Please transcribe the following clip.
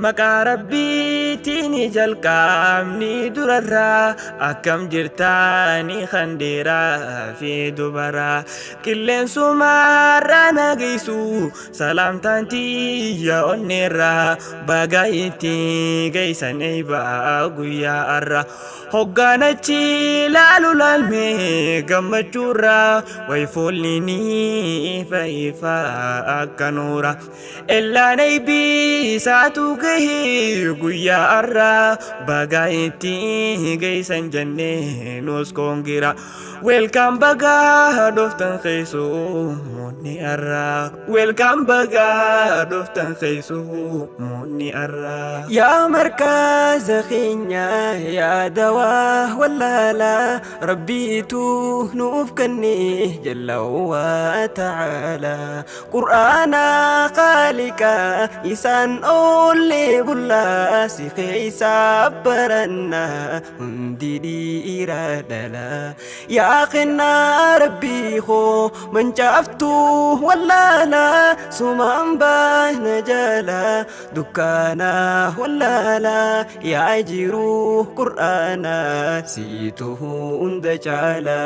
Maqaa rabbiitiin jalqabni durarraa akkam jirtaani khandeeraa fi dubaraa qilleensumarraa nageessu salaamtaan tiyya onneerraa baga itti geessan eebaa guyyaa arra hoggaanachi laalu laalmee gammachuurraa way foolini ifa akka nuura ellaan eebii saatu guyyaa arra baga itti geessan jennee nus kongira welcome baga doftan keesu monni arra welcome baga doftan keesu monni arra ya markaz khinya ya dawa wallala rabbitu nuuf kanni jalla wa ta'ala qur'ana qalika isan olli bulla si khisa barana hundidi iradala ya akhina rabbi kho man jaftu wallala sumamba najala dukana wallala ya ajiru qur'ana situhu undajala